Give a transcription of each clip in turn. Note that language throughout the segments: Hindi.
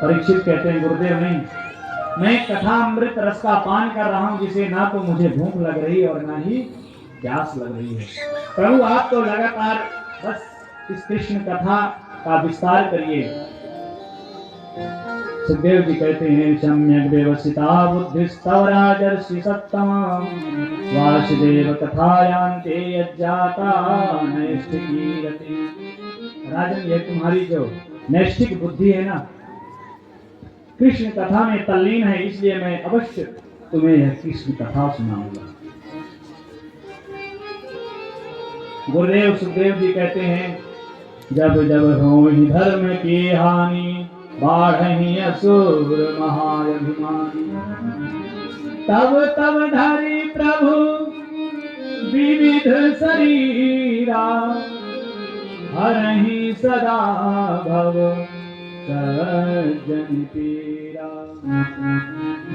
परीक्षित कहते हैं गुरुदेव नहीं, मैं कथा अमृत रस का पान कर रहा हूं जिसे ना तो मुझे भूख लग रही और ना ही प्यास लग रही है। प्रभु आप तो लगातार बस इस कृष्ण कथा का विस्तार करिए। सुखदेव जी कहते हैं सम्यक व्यवस्थिता बुद्धिस्तव राजर्षि सत्तम वासुदेव कथायांते यज्जाता नैष्ठिकी रति। राजन ये तुम्हारी जो नैष्ठिक बुद्धि है ना, कृष्ण कथा में तल्लीन है, इसलिए मैं अवश्य तुम्हें यह कृष्ण कथा सुनाऊंगा। गुरुदेव सुखदेव जी कहते हैं जब जब हो धर्म की हानि बाढ़हि असुर महाअभिमानी, तब तब धरि प्रभु विविध शरीरा हरहि सदा भव सज्जन पीरा।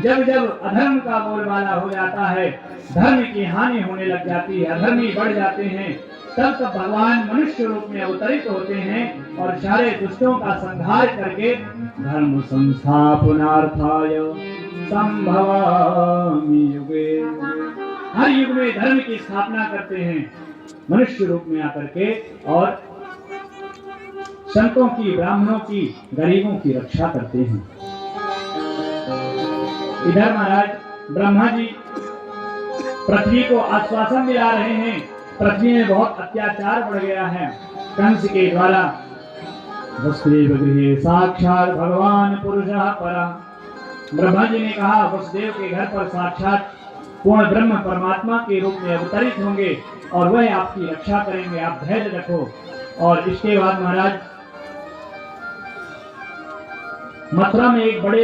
जब जब अधर्म का बोलबाला हो जाता है, धर्म की हानि होने लग जाती है, अधर्मी बढ़ जाते हैं, तब तब भगवान मनुष्य रूप में अवतरित होते हैं और सारे दुष्टों का संहार करके धर्म संस्थापनार्थाय संभवामि युगे, हर युग में धर्म की स्थापना करते हैं मनुष्य रूप में आकर के, और संतों की, ब्राह्मणों की, गरीबों की रक्षा करते हैं। इधर महाराज ब्रह्मा जी पृथ्वी को आश्वासन दिला रहे हैं, पृथ्वी में बहुत अत्याचार बढ़ गया है कंस के द्वारा। वसुदेव गृहे साक्षात भगवान पुरुषः परा। ब्रह्मा जी ने कहा वसुदेव के घर पर साक्षात पूर्ण ब्रह्म परमात्मा के रूप में अवतरित होंगे और वह आपकी रक्षा करेंगे, आप धैर्य रखो। और इसके बाद महाराज मथुरा में एक बड़े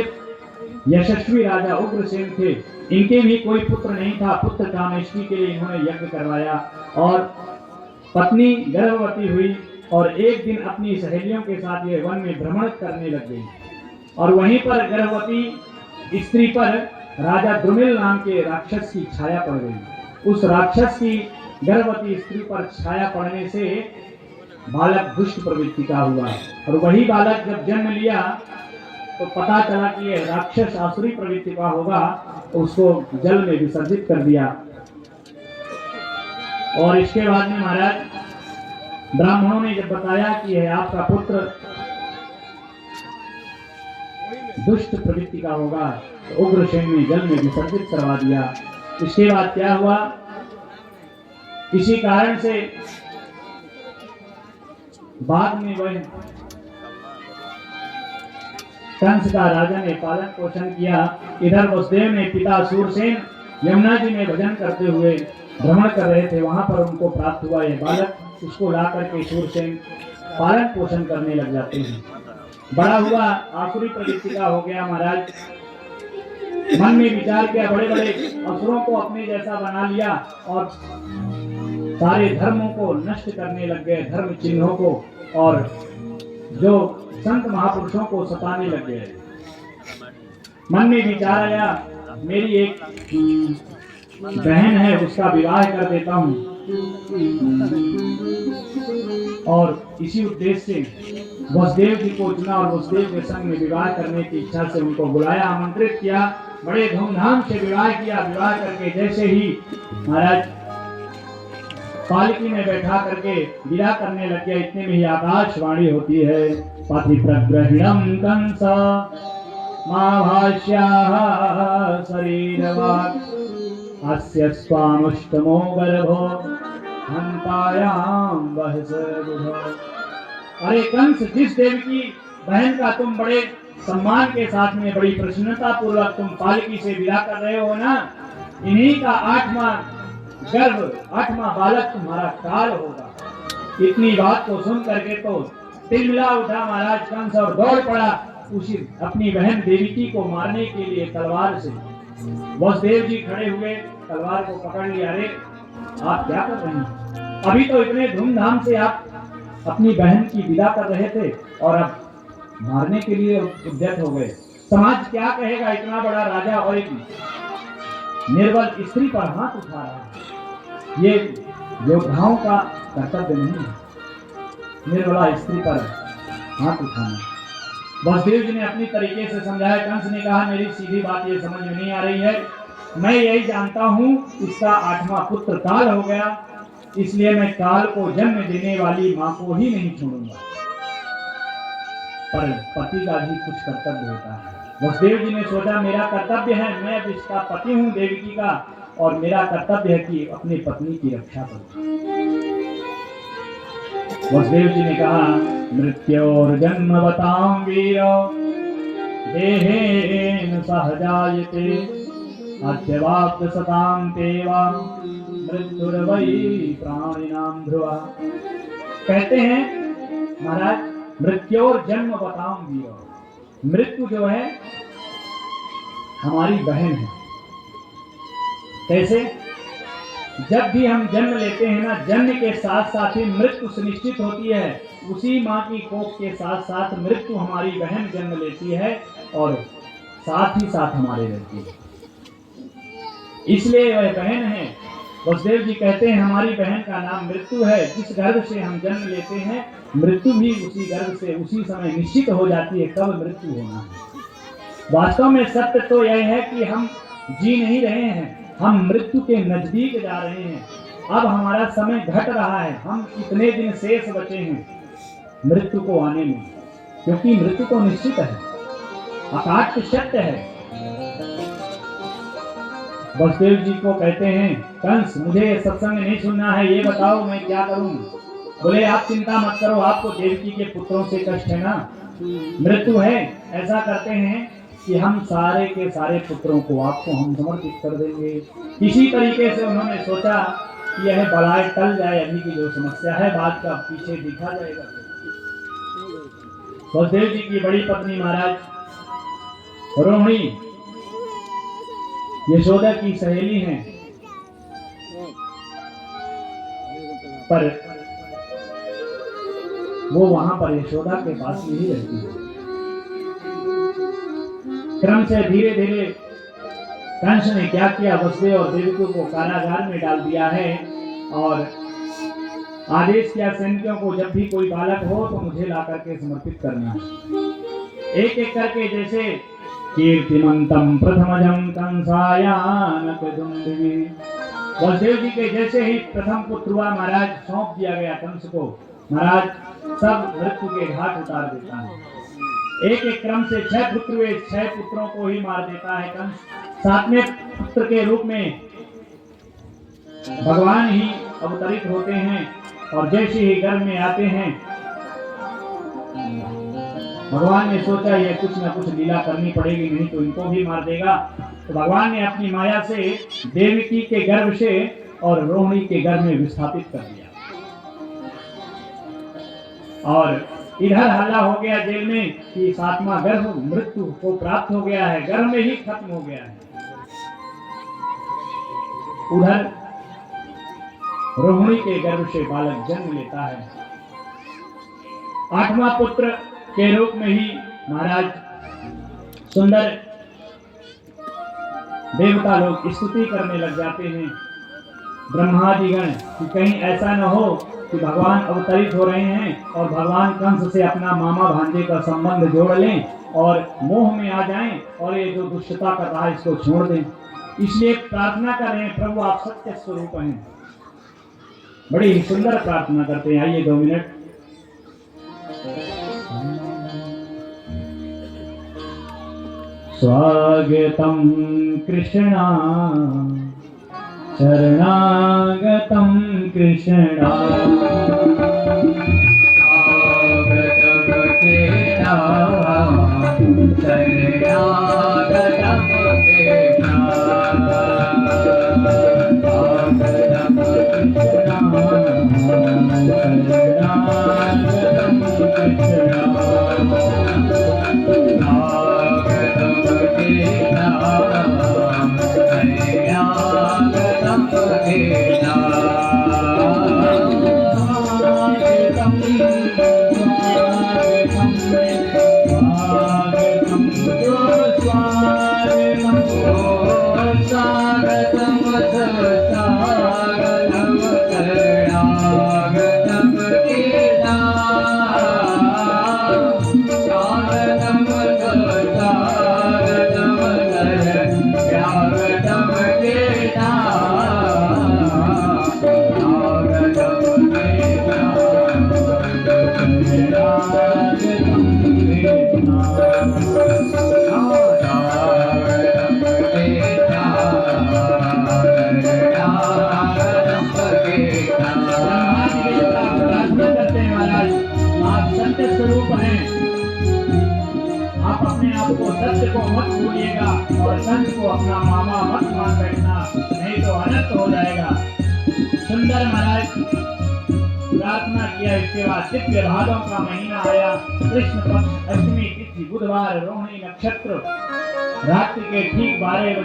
यशस्वी राजा उग्रसेन थे, इनके भी कोई पुत्र नहीं था। पुत्र कामेष्टि के लिए इन्होंने यज्ञ करवाया और पत्नी गर्भवती हुई और एक दिन अपनी सहेलियों के साथ ये वन में भ्रमण करने लग गई और वहीं पर गर्भवती स्त्री पर राजा द्रुमिल नाम के राक्षस की छाया पड़ गई। उस राक्षस की गर्भवती स्त्री पर छाया पड़ने से बालक दुष्ट प्रवृत्ति का हुआ और वही बालक जब जन्म लिया तो पता चला कि यह राक्षस आसुरी प्रवृत्ति का होगा, तो उसको जल में विसर्जित कर दिया। और इसके बाद में महाराज ब्राह्मणों ने जब बताया कि यह आपका पुत्र दुष्ट प्रवृत्ति का होगा, तो उग्रसेन ने जल में विसर्जित करवा दिया। इसके बाद क्या हुआ, इसी कारण से बाद में वह कंस का राजा ने पालन पोषण किया। इधर वसुदेव ने पिता सूरसेन यमुना जी में भजन करते हुए भ्रमण कर रहे थे, वहां पर उनको प्राप्त हुआ यह बालक, उसको ला करके सूरसेन पालन पोषण करने लग जाते हैं। बड़ा हुआ, आसुरी प्रवृत्ति का हो गया महाराज। मन में विचार किया, बड़े बड़े असुरों को अपने जैसा बना लिया और सारे धर्मों को नष्ट करने लग गए, धर्म चिन्हों को, और जो संत महापुरुषों को सताने लग गए। मन में विचार आया मेरी एक बहन है, उसका विवाह कर देता हूं, और इसी उद्देश्य से वसुदेव जी को चुना और वसुदेव के संग में विवाह करने की इच्छा से उनको बुलाया, आमंत्रित किया, बड़े धूमधाम से विवाह किया। विवाह करके जैसे ही महाराज पालकी में बैठा करके विदा करने लग गया, इतने में ही आकाशवाणी होती है, पति प्रग्रहिणं कंस माभाष्याः शरीरवाक् अस्य स्वामुष्टमो गर्भो हंतायां वहसरुधो। अरे कंस, जिस देव की बहन का तुम बड़े सम्मान के साथ में बड़ी प्रसन्नता पूर्वक तुम पालकी से विदा कर रहे हो ना, इन्हीं का 8वां गर्भ, 8वां बालक तुम्हारा काल होगा। इतनी बात को सुन करके तो तिलमिला उठा महाराज कंस और दौड़ पड़ा उसी अपनी बहन देवकी को मारने के लिए तलवार से। वसुदेव जी खड़े हुए, तलवार को पकड़ लिया। अरे आप क्या कर रहे हैं? अभी तो इतने धूमधाम से आप अपनी बहन की विदा कर रहे थे और अब मारने के लिए उद्यत हो गए। समाज क्या कहेगा, इतना बड़ा राजा और एक निर्बल स्त्री पर हाथ उठा रहा है। ये योद्धाओं का कर्तव्य नहीं है निर्बला स्त्री पर हाथ उठाना। वसुदेव जी ने अपनी तरीके से समझाया। कंस ने कहा मेरी सीधी बात ये समझ में नहीं आ रही है, मैं यही जानता हूँ इसका 8वां पुत्र काल हो गया, इसलिए मैं काल को जन्म देने वाली माँ को ही नहीं छोड़ूंगा। पर पति का भी कुछ कर्तव्य होता है। वसुदेव जी ने सोचा मेरा कर्तव्य है, मैं अब इसका पति हूँ देवकी का, और मेरा कर्तव्य है कि अपनी पत्नी की रक्षा करूं। वसुदेव जी ने कहा मृत्योर्जन्म बताम वीरो देहेन सहजायते अद्यवाप्त सतां तेवा मृत्युर्वै प्राणिनां ध्रुवा। कहते हैं महाराज मृत्योर्जन्म बताम वीरो, मृत्यु जो है हमारी बहन है। कैसे? जब भी हम जन्म लेते हैं ना, जन्म के साथ साथ ही मृत्यु सुनिश्चित होती है। उसी माँ की कोख के साथ साथ मृत्यु हमारी बहन जन्म लेती है और साथ ही साथ हमारे रहती है, इसलिए वह बहन है। वसुदेव जी कहते हैं हमारी बहन का नाम मृत्यु है। जिस गर्भ से हम जन्म लेते हैं मृत्यु भी उसी गर्भ से उसी समय निश्चित हो जाती है कब मृत्यु होना है। वास्तव में सत्य तो यह है कि हम जी नहीं रहे हैं, हम मृत्यु के नजदीक जा रहे हैं। अब हमारा समय घट रहा है, हम कितने दिन शेष बचे हैं मृत्यु को आने में, क्योंकि मृत्यु तो निश्चित है, अकाट्य सत्य है। वसुदेव जी को कहते हैं कंस मुझे सत्संग नहीं सुनना है, ये बताओ मैं क्या करूं। बोले आप चिंता मत करो, आपको देवकी के पुत्रों से कष्ट है ना, मृत्यु है। ऐसा करते हैं कि हम सारे के सारे पुत्रों को आपको हम समर्पित कर देंगे। इसी तरीके से उन्होंने सोचा कि यह बलाय टल जाए, अभी की जो समस्या है बात का पीछे दिखा जाएगा। वसुदेव जी की बड़ी पत्नी महाराज रोहिणी यशोदा की सहेली हैं, पर वो वहां पर यशोदा के पास में ही रहती है। क्रम से धीरे धीरे कंस ने क्या किया, वसुदेव और देवकी को कारागार में डाल दिया है और आदेश किया सैनिकों को जब भी कोई बालक हो तो मुझे ला करके समर्पित करना है। एक एक करके जैसे कीर्तिमंतम प्रथमजम कंसायानकदुंडवी, वसुदेव जी के जैसे ही प्रथम पुत्र हुआ महाराज सौंप दिया गया कंस को। महाराज सब मृत्यु के घाट उतार देता है। एक एक क्रम से 6 पुत्र हुए, 6 पुत्रों को ही मार देता है कंस। 7वें पुत्र के रूप में भगवान ही अवतरित होते हैं और जैसे ही गर्भ में आते हैं भगवान ने सोचा यह कुछ न कुछ लीला करनी पड़ेगी, नहीं तो इनको भी मार देगा। तो भगवान ने अपनी माया से देवकी के गर्भ से और रोहिणी के गर्भ में विस्थापित कर दिया और इधर हल्ला हो गया जेल में कि 7वां गर्भ मृत्यु को प्राप्त हो गया है, गर्भ में ही खत्म हो गया है। उधर रोहिणी के गर्भ से बालक जन्म लेता है। 8वां पुत्र के रूप में ही महाराज सुंदर देवता लोग स्तुति करने लग जाते हैं, ब्रह्मादिगण, कि कहीं ऐसा न हो कि भगवान अवतरित हो रहे हैं और भगवान कंस से अपना मामा भांजे का संबंध जोड़ लें और मोह में आ जाएं और ये जो दुष्टता कर रहा है इसको छोड़ दें। इसलिए प्रार्थना कर रहे हैं प्रभु आप सत्य स्वरूप हैं। बड़ी सुंदर प्रार्थना करते हैं। आइए 2 मिनट। स्वागतम कृष्णा शरणागतम कृष्णा स्वागतम कृष्णा शरणागतम कृष्णा स्वागतम कृष्णा बात को, सत्य को मत भूलिएगा और संत को अपना मामा मत मान बैठना, नहीं तो अनर्थ हो जाएगा। सुंदर महाराज प्रार्थना किया। इसके बाद दिव्य भादों का महीना आया, कृष्ण पक्ष अष्टमी तिथि बुधवार, रोहिणी नक्षत्र, रात्रि के ठीक 12 बजे